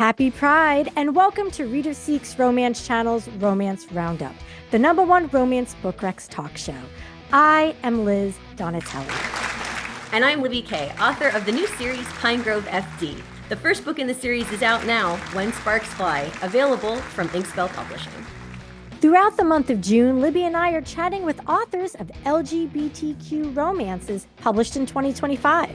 Happy Pride, and welcome to Reader Seeks Romance Channel's Romance Roundup, the #1 romance book recs talk show. I am Liz Donatelli. And I'm Libby Kay, author of the new series Pine Grove FD. The first book in the series is out now, When Sparks Fly, available from Inkspell Publishing. Throughout the month of June, Libby and I are chatting with authors of LGBTQ romances published in 2025.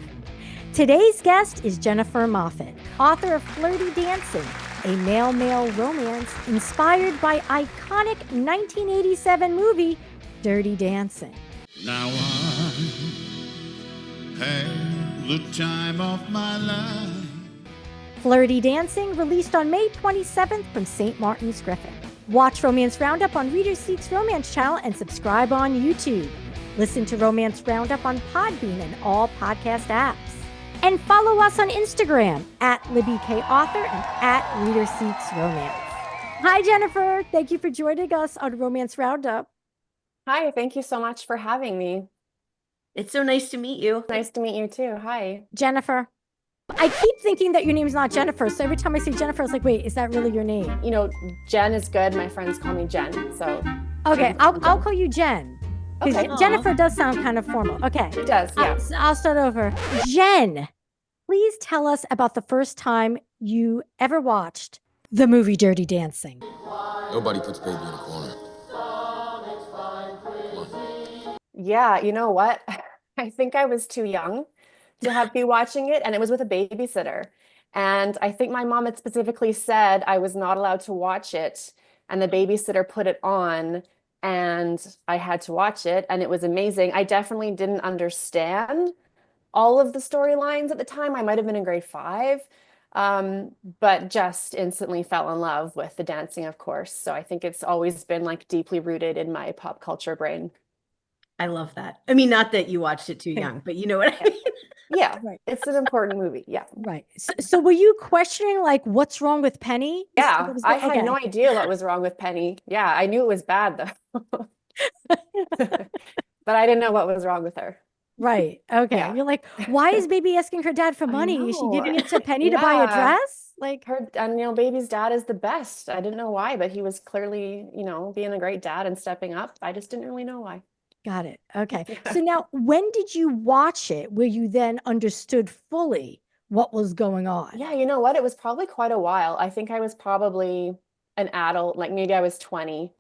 Today's guest is Jennifer Moffatt, author of Flirty Dancing, a male-male romance inspired by iconic 1987 movie Dirty Dancing. Now I had the time of my life. Flirty Dancing released on May 27th from St. Martin's Griffin. Watch Romance Roundup on Reader Seeks Romance Channel and subscribe on YouTube. Listen to Romance Roundup on PodBean and all podcast apps. And follow us on Instagram @LibbyKAuthor and Reader Seeks Romance. Hi, Jennifer. Thank you for joining us on Romance Roundup. Hi, thank you so much for having me. It's so nice to meet you. Nice to meet you too. Hi. Jennifer. I keep thinking that your name's not Jennifer, so every time I say Jennifer, it's like, wait, is that really your name? You know, Jen is good. My friends call me Jen, so. Okay, I'll call you Jen. Okay. Jennifer does sound kind of formal. Okay. It does, yeah. I'll start over. Jen, please tell us about the first time you ever watched the movie Dirty Dancing. Nobody puts baby in a corner. Yeah, you know what? I think I was too young to be watching it, and it was with a babysitter. And I think my mom had specifically said I was not allowed to watch it, and the babysitter put it on, and I had to watch it, and it was amazing. I definitely didn't understand all of the storylines at the time. I might have been in grade 5, but just instantly fell in love with the dancing, of course. So I think it's always been like deeply rooted in my pop culture brain. I love that. I mean, not that you watched it too young, but you know what I mean? Yeah, Right. It's an important movie. Yeah. Right. So were you questioning like what's wrong with Penny? Yeah, I had Okay. no idea what was wrong with Penny. Yeah, I knew it was bad though. But I didn't know what was wrong with her. Right. Okay. Yeah. You're like, why is baby asking her dad for money? Is she know. giving it to Penny to buy a Yeah. dress? Like, Her, and baby's dad is the best. I didn't know why, but he was clearly, being a great dad and stepping up. I just didn't really know why. got it. Okay. So now, when did you watch it where you then understood fully what was going on? Yeah, you know what? It was probably quite a while. I think I was probably an adult, like maybe I was 20,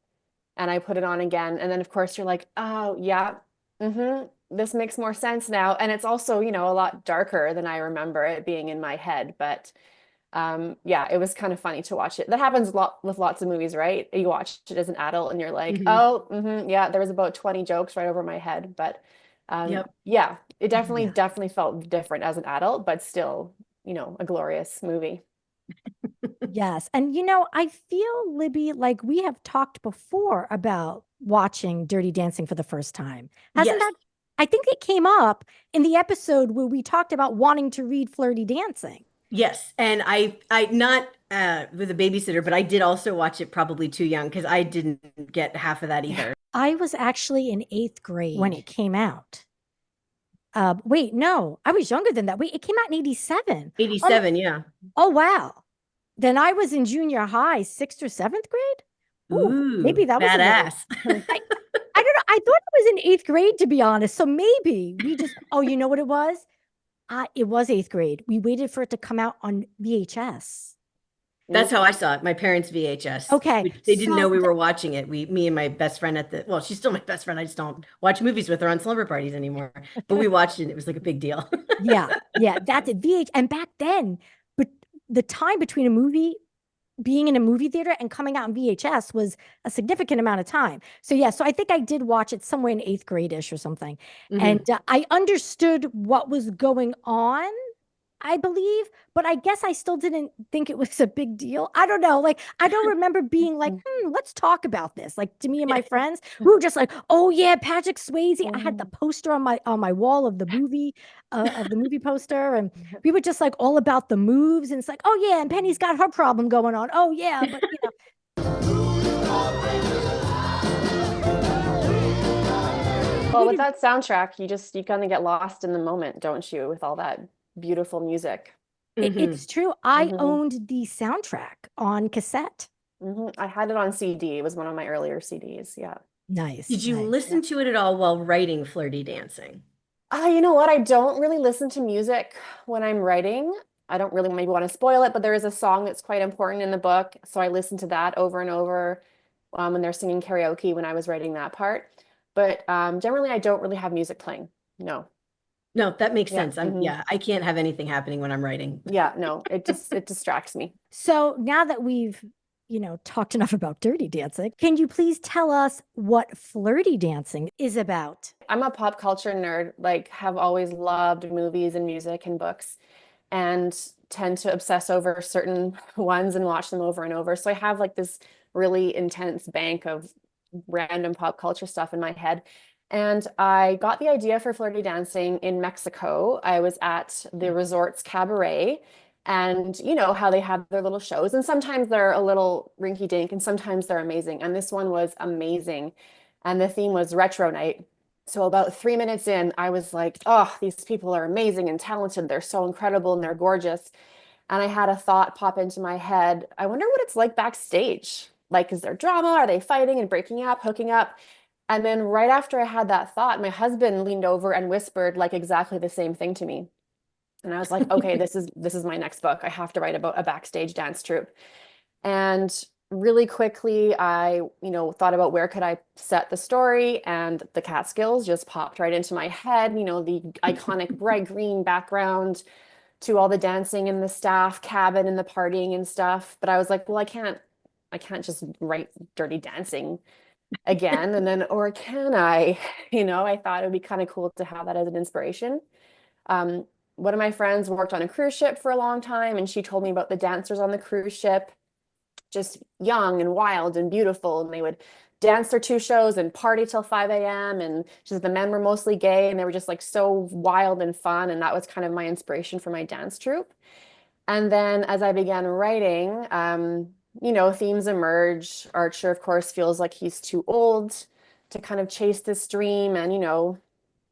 and I put it on again. And then, of course, you're like, oh, yeah, this makes more sense now. And it's also, a lot darker than I remember it being in my head. But yeah, it was kind of funny to watch it. That happens a lot with lots of movies, right? You watch it as an adult and you're like, yeah, there was about 20 jokes right over my head. But Yep. yeah, it definitely felt different as an adult, but still, a glorious movie. Yes. And, I feel, Libby, like we have talked before about watching Dirty Dancing for the first time. Hasn't Yes. that? I think it came up in the episode where we talked about wanting to read Flirty Dancing. Yes. And I not with a babysitter, but I did also watch it probably too young because I didn't get half of that either. I was actually in 8th grade when it came out. Wait, no, I was younger than that. Wait, it came out in 87. 87, yeah. Oh, wow. Then I was in junior high, 6th or 7th grade. Ooh, maybe that was badass. I don't know. I thought it was in 8th grade, to be honest. So maybe we just, oh, you know what it was? It was 8th grade. We waited for it to come out on VHS. That's how I saw it. My parents' VHS. Okay, They didn't so know we were watching it. Me and my best friend well, she's still my best friend. I just don't watch movies with her on slumber parties anymore. But we watched it. And it was like a big deal. Yeah, that's it. And back then, but the time between a movie being in a movie theater and coming out in VHS was a significant amount of time. So yeah, so I think I did watch it somewhere in 8th grade-ish or something. And I understood what was going on, I believe, but I guess I still didn't think it was a big deal. I don't know. Like, I don't remember being like, let's talk about this. Like, to me and my friends, we were just like, oh yeah, Patrick Swayze. I had the poster on my wall of the movie poster, and we were just like all about the moves. And it's like, oh yeah, and Penny's got her problem going on. Oh yeah, but Well, with that soundtrack, you kind of get lost in the moment, don't you? With all that beautiful music. It's true. I Mhm. owned the soundtrack on cassette. I had it on CD. It was one of my earlier CDs. Yeah. Nice, Did you nice. listen to it at all while writing Flirty Dancing? You know what? I don't really listen to music when I'm writing. I don't really maybe want to spoil it, but there is a song that's quite important in the book. So I listened to that over and over when they're singing karaoke when I was writing that part. But generally, I don't really have music playing. No. No, that makes Yeah. sense. Yeah, I can't have anything happening when I'm writing. Yeah, no, it distracts me. So now that we've, talked enough about Dirty Dancing, can you please tell us what Flirty Dancing is about? I'm a pop culture nerd, like have always loved movies and music and books, and tend to obsess over certain ones and watch them over and over. So I have like this really intense bank of random pop culture stuff in my head. And I got the idea for Flirty Dancing in Mexico. I was at the resort's cabaret, and you know how they have their little shows, and sometimes they're a little rinky dink, and sometimes they're amazing. And this one was amazing. And the theme was retro night. So about 3 minutes in, I was like, oh, these people are amazing and talented. They're so incredible and they're gorgeous. And I had a thought pop into my head. I wonder what it's like backstage. Like, is there drama? Are they fighting and breaking up, hooking up? And then right after I had that thought, my husband leaned over and whispered like exactly the same thing to me. And I was like, okay, this is my next book. I have to write about a backstage dance troupe. And really quickly, I, thought about where could I set the story, and the Catskills just popped right into my head. The iconic bright green background to all the dancing in the staff cabin and the partying and stuff. But I was like, well, I can't just write Dirty Dancing again. And then, or can I? I thought it would be kind of cool to have that as an inspiration. Um, One of my friends worked on a cruise ship for a long time, and she told me about the dancers on the cruise ship, just young and wild and beautiful. And they would dance their 2 shows and party till 5 a.m. And just the men were mostly gay, and they were just like so wild and fun. And that was kind of my inspiration for my dance troupe. And then as I began writing, themes emerge. Archer, of course, feels like he's too old to kind of chase this dream. And,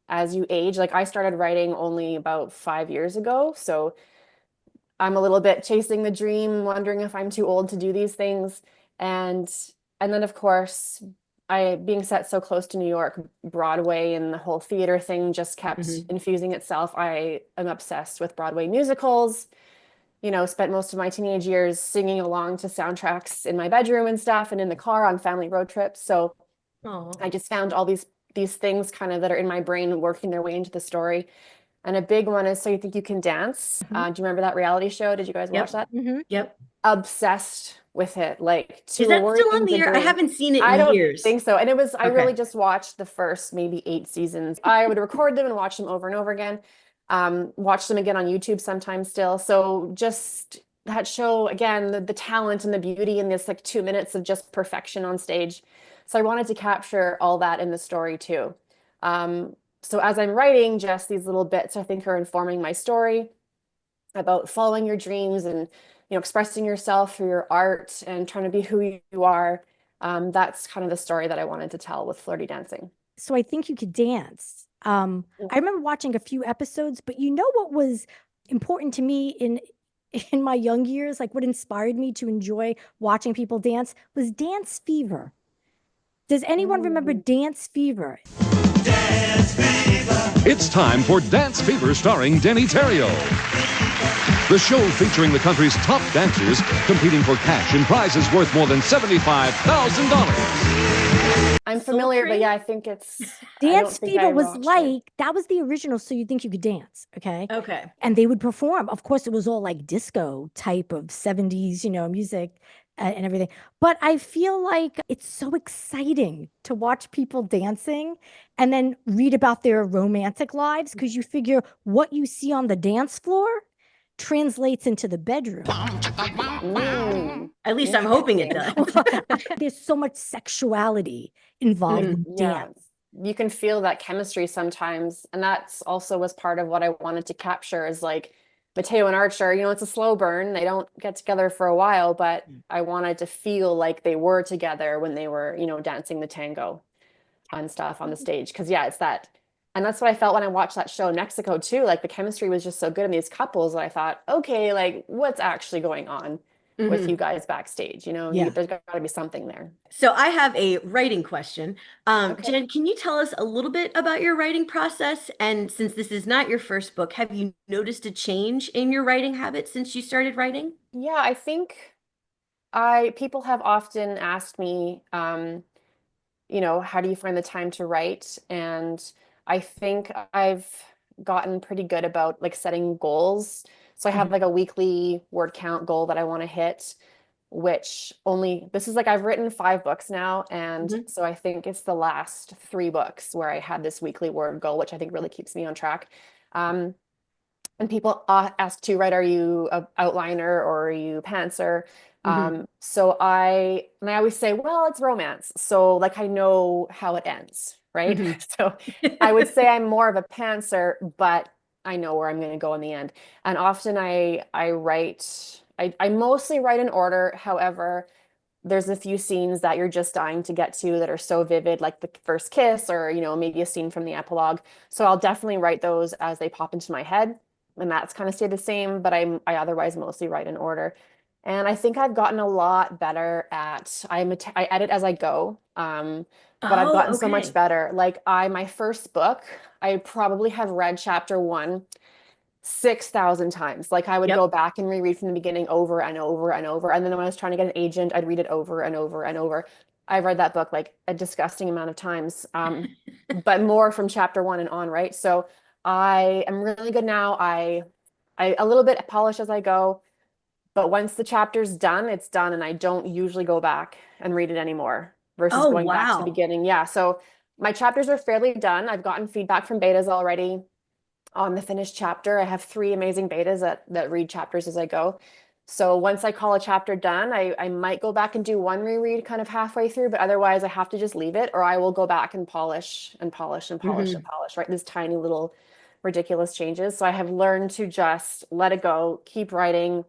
as you age, like I started writing only about 5 years ago. So I'm a little bit chasing the dream, wondering if I'm too old to do these things. And then of course, I being set so close to New York, Broadway and the whole theater thing just kept infusing itself. I am obsessed with Broadway musicals. Spent most of my teenage years singing along to soundtracks in my bedroom and stuff, and in the car on family road trips. So I just found all these things kind of that are in my brain working their way into the story. And a big one is So You Think You Can Dance. Do you remember that reality show? Did you guys watch that? Yep. Obsessed with it. Like Is that still on the air? I haven't seen it in I don't years. think so. And I really just watched the first maybe 8 seasons. I would record them and watch them over and over again. Watch them again on YouTube sometimes still. So just that show, again, the talent and the beauty in this like 2 minutes of just perfection on stage. So I wanted to capture all that in the story too. So as I'm writing, just these little bits I think are informing my story about following your dreams and expressing yourself through your art and trying to be who you are. That's kind of the story that I wanted to tell with Flirty Dancing. So I Think You Could Dance. I remember watching a few episodes, but what was important to me in my young years, like what inspired me to enjoy watching people dance, was Dance Fever. Does anyone remember Dance Fever? It's time for Dance Fever starring Denny Terrio. The show featuring the country's top dancers competing for cash and prizes worth more than $75,000. I'm familiar, but yeah, I think it's Dance Fever was like, that was the original So You Think You Could Dance, okay? Okay. And they would perform. Of course, it was all like disco type of 70s, music and everything. But I feel like it's so exciting to watch people dancing and then read about their romantic lives, because you figure what you see on the dance floor translates into the bedroom. At least I'm hoping it does. There's so much sexuality involved in dance. You can feel that chemistry sometimes. And that's also was part of what I wanted to capture, is like Mateo and Archer, it's a slow burn. They don't get together for a while, but I wanted to feel like they were together when they were, dancing the tango and stuff on the stage. Cause yeah, it's that And that's what I felt when I watched that show in Mexico too. Like the chemistry was just so good in these couples that I thought, okay, like what's actually going on with you guys backstage? Yeah. There's got to be something there. So I have a writing question. Okay. Jen, can you tell us a little bit about your writing process? And since this is not your first book, have you noticed a change in your writing habits since you started writing? Yeah, I think people have often asked me, how do you find the time to write? And I think I've gotten pretty good about like setting goals. So I have like a weekly word count goal that I want to hit, which this is like I've written 5 books now. And Mhm. so I think it's the last 3 books where I had this weekly word goal, which I think really keeps me on track. Um, and people ask too, right? Are you a outliner or are you pantser? Mhm. And I always say, well, it's romance. So like I know how it ends, right? Mhm. So I would say I'm more of a pantser, but I know where I'm going to go in the end. And often I write, I mostly write in order. However, there's a few scenes that you're just dying to get to that are so vivid, like the first kiss or, maybe a scene from the epilogue. So I'll definitely write those as they pop into my head. And that's kind of stayed the same, but I otherwise mostly write in order. And I think I've gotten a lot better at I edit as I go. But I've Oh, gotten so much okay. better. Like my first book, I probably have read chapter 1 6,000 times. Like I would Yep. go back and reread from the beginning over and over and over. And then when I was trying to get an agent, I'd read it over and over and over. I've read that book like a disgusting amount of times, but more from chapter 1 and on, right? So I am really good now. I a little bit polish as I go, but once the chapter's done, it's done, and I don't usually go back and read it anymore versus Oh, going back to the wow. beginning. Yeah, so my chapters are fairly done. I've gotten feedback from betas already on the finished chapter. I have 3 amazing betas that read chapters as I go. So once I call a chapter done, I might go back and do one reread kind of halfway through, but otherwise I have to just leave it, or I will go back and polish and polish and polish and Mhm. polish, right? These tiny little ridiculous changes. So I have learned to just let it go, keep writing.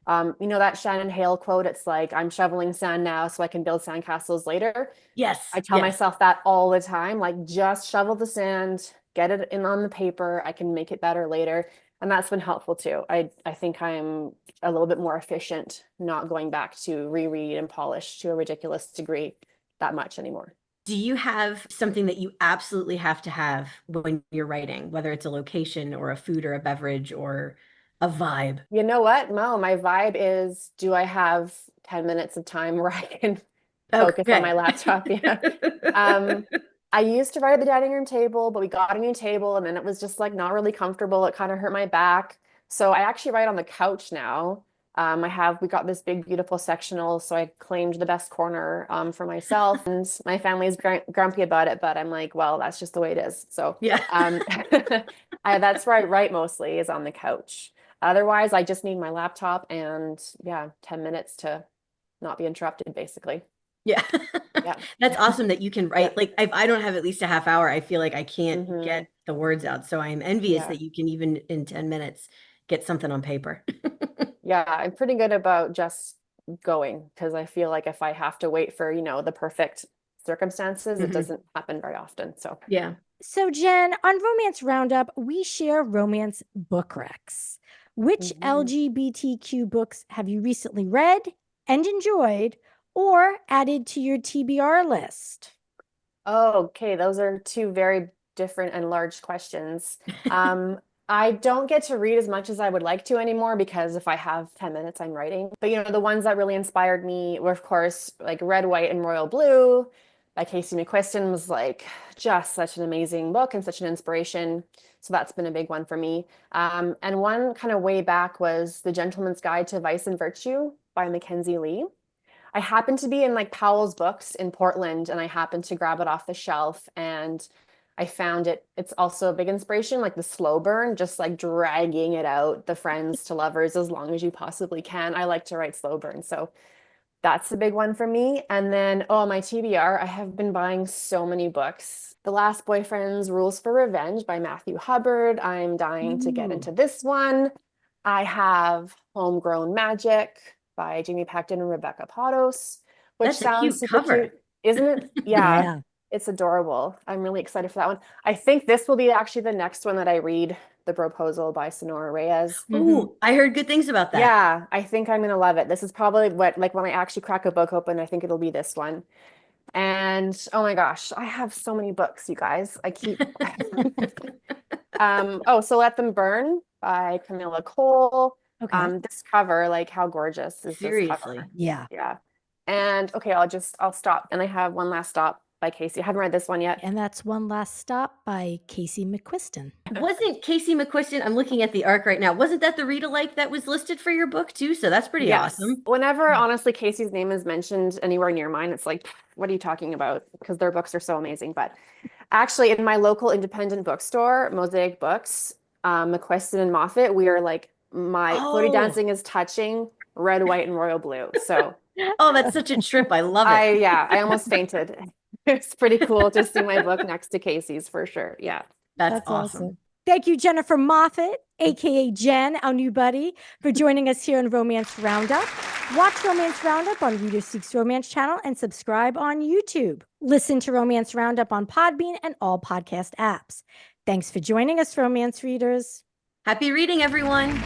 That Shannon Hale quote, it's like, I'm shoveling sand now so I can build sandcastles later. I Yes, tell yes. myself that all the time, like just shovel the sand, get it in on the paper. I can make it better later. And that's been helpful too. I think I'm a little bit more efficient, not going back to reread and polish to a ridiculous degree that much anymore. Do you have something that you absolutely have to have when you're writing, whether it's a location or a food or a beverage or a vibe? You know what, Mo? My vibe is, do I have 10 minutes of time where I can focus on my Okay. laptop? Yeah. Um, I used to write at the dining room table, but we got a new table and then it was just like not really comfortable. It kind of hurt my back. So I actually write on the couch now. We got this big, beautiful sectional, so I claimed the best corner for myself. And my family is grumpy about it, but I'm like, well, that's just the way it is. So Yeah. that's where I write mostly is on the couch. Otherwise, I just need my laptop and yeah, 10 minutes to not be interrupted, basically. Yeah. Yeah. That's awesome that you can Yeah. write. Like, if I don't have at least a half hour, I feel like I can't hmm get the words out. So I am envious Yeah. that you can even in 10 minutes get something on paper. Yeah. I'm pretty good about just going because I feel like if I have to wait for, the perfect circumstances, it Mhm. doesn't happen very often. So, Yeah. So, Jen, on Romance Roundup, we share romance book recs. Which Mhm. LGBTQ books have you recently read and enjoyed or added to your TBR list? Oh, okay. Those are 2 very different and large questions. Um, I don't get to read as much as I would like to anymore because if I have 10 minutes, I'm writing. But the ones that really inspired me were, of course, like Red, White, and Royal Blue by Casey McQuiston was like just such an amazing book and such an inspiration. So that's been a big one for me. And one kind of way back was The Gentleman's Guide to Vice and Virtue by Mackenzie Lee. I happened to be in like Powell's Books in Portland and I happened to grab it off the shelf and I found it. It's also a big inspiration, like the slow burn, just like dragging it out, the friends to lovers as long as you possibly can. I like to write slow burn. So that's a big one for me. And then, oh, my TBR, I have been buying so many books. The Last Boyfriend's Rules for Revenge by Matthew Hubbard. I'm dying to get Ooh, into this one. I have Homegrown Magic by Jamie Pacton and Rebecca Pottos, which that's a sounds cute super cute, cover. isn't it? Yeah. Yeah. It's adorable. I'm really excited for that one. I think this will be actually the next one that I read, The Proposal by Sonora Reyes. Ooh, I heard good things about that. Yeah, I think I'm gonna love it. This is probably what, like when I actually crack a book open, I think it'll be this one. And oh my gosh, I have so many books, you guys. I keep So Let Them Burn by Camilla Cole. Okay. This cover, like how gorgeous is this Seriously. cover? Yeah. Yeah. And okay, I'll stop. And I have one last stop by Casey. I haven't read this one yet. And that's One Last Stop by Casey McQuiston. Wasn't Casey McQuiston, I'm looking at the arc right now, wasn't that the read-alike that was listed for your book too? So that's pretty Yes. awesome. Whenever honestly Casey's name is mentioned anywhere near mine, it's like, what are you talking about? Because their books are so amazing. But actually, in my local independent bookstore, Mosaic Books, McQuiston and Moffatt, we are like Flirty Oh. Dancing is touching red, white, and royal blue. So Oh, that's such a trip. I love it. I almost fainted. It's pretty cool to see my book next to Casey's for sure. Yeah. That's awesome. Thank you, Jennifer Moffatt, aka Jen, our new buddy, for joining us here on Romance Roundup. Watch Romance Roundup on Reader Seeks Romance channel and subscribe on YouTube. Listen to Romance Roundup on PodBean and all podcast apps. Thanks for joining us, romance readers. Happy reading, everyone.